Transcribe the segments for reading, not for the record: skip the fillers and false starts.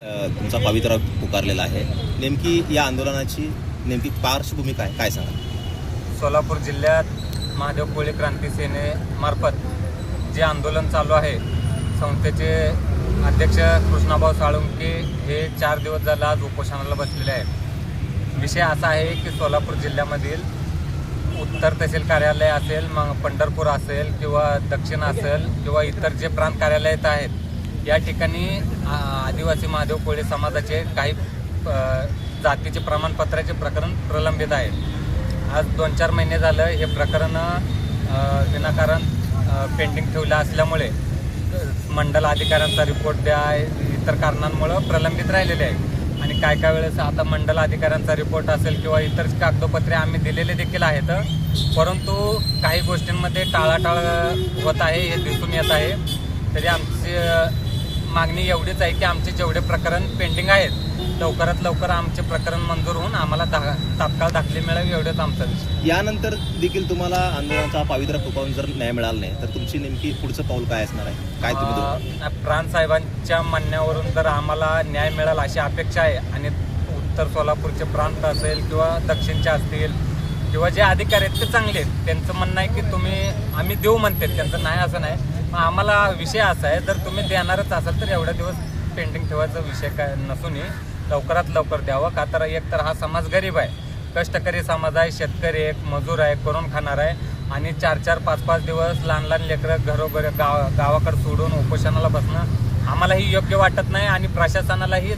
तुमचा पवित्रा पुकारलेला आहे. नेमकी या आंदोलनाची नेमकी पार्श्वभूमी काय सांगा? सोलापूर जिल्ह्यात महादेव कोळी क्रांती सेनेमार्फत जे आंदोलन चालू आहे, संस्थेचे अध्यक्ष कृष्णाभाऊ साळुंके हे 4 दिवस झाला आज उपोषणाला बसलेले आहेत. विषय असा आहे की सोलापूर जिल्ह्यामधील उत्तर तहसील कार्यालय असेल, मग पंढरपूर असेल किंवा दक्षिण असेल किंवा इतर जे प्रांत कार्यालय आहेत, या ठिकाणी आदिवासी महादेव कोळी समाजाचे काही जातीचे प्रमाणपत्राचे प्रकरण प्रलंबित आहे. आज 2-4 महिने झालं हे प्रकरण विनाकारण पेंडिंग ठेवलं असल्यामुळे मंडल अधिकाऱ्यांचा रिपोर्ट द्या इतर कारणांमुळे प्रलंबित राहिलेले आहे. आणि काय वेळेस आता मंडल अधिकाऱ्यांचा रिपोर्ट असेल किंवा इतर कागदपत्रे आम्ही दिलेले देखील आहेत, परंतु काही गोष्टींमध्ये टाळाटाळ होत आहे हे दिसून येत आहे. तरी आमची मागणी एवढीच आहे की आमचे जेवढे प्रकरण पेंडिंग आहेत लवकरात लवकर आमचे प्रकरण मंजूर होऊन आम्हाला तात्काळ दाखले मिळावे एवढंच आमचं. यानंतर देखील तुम्हाला आंदोलनाचा पवित्रा पुकारून जर न्याय मिळाला नाही तर तुमची नेमकी पुढचं पाऊल काय असणार आहे? काय तुम्ही प्रांत साहेबांच्या म्हणण्यावरून जर आम्हाला न्याय मिळाला अशी अपेक्षा आहे. आणि उत्तर सोलापूरचे प्रांत असेल किंवा दक्षिणचे असतील किंवा जे अधिकारी आहेत ते चांगले आहेत, त्यांचं म्हणणं आहे की आम्ही देऊ म्हणतात, त्यांचं नाही असं नाही. आम्हाला विषय असा आहे, जर तुम्ही देणारच असाल तर एवढ्या दिवस पेंडिंग ठेवायचा विषय काय नसून लवकरात लवकर द्यावं. का तर एक तर हा समाज गरीब आहे, कष्टकरी समाज आहे, शेतकरी एक मजूर आहे, करून खाणार आहे. आणि 4-4, 5-5 दिवस लहान लेकरं घरोघर गावाकडे सोडून उपोषणाला बसणं आम्हालाही योग्य वाटत नाही आणि प्रशासनालाही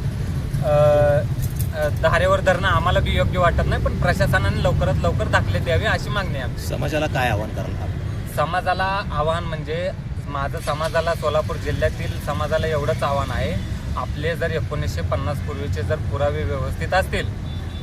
धारेवर धरणं आम्हाला बी योग्य वाटत नाही. पण प्रशासनाने लवकरात लवकर दाखले द्यावे अशी मागणी आहे. समाजाला काय आव्हान करणार? समाजाला आव्हान म्हणजे माझं समाजाला, सोलापूर जिल्ह्यातील समाजाला एवढंच आव्हान आहे, आपले जर 1950 पूर्वीचे जर पुरावे व्यवस्थित असतील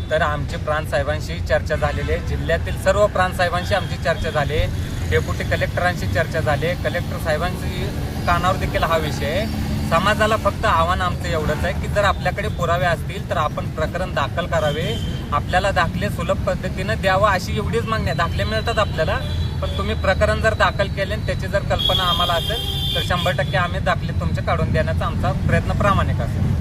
तर आमची प्रांत साहेबांशी चर्चा झालेली आहे. जिल्ह्यातील सर्व प्रांत साहेबांशी आमची चर्चा झाली आहे. डेप्युटी कलेक्टरांशी चर्चा झाली आहे. कलेक्टर साहेबांची कानावर देखील हा विषय आहे. समाजाला फक्त आव्हान आमचं एवढंच आहे की जर आपल्याकडे पुरावे असतील तर आपण प्रकरण दाखल करावे, आपल्याला दाखले सुलभ पद्धतीनं द्यावं अशी एवढीच मागणी आहे. दाखले मिळतात आपल्याला, पण तुम्ही प्रकरण जर दाखल केले आणि त्याची जर कल्पना आम्हाला असेल तर 100% आम्ही दाखले तुमचे काढून देण्याचा आमचा प्रयत्न प्रामाणिक असेल.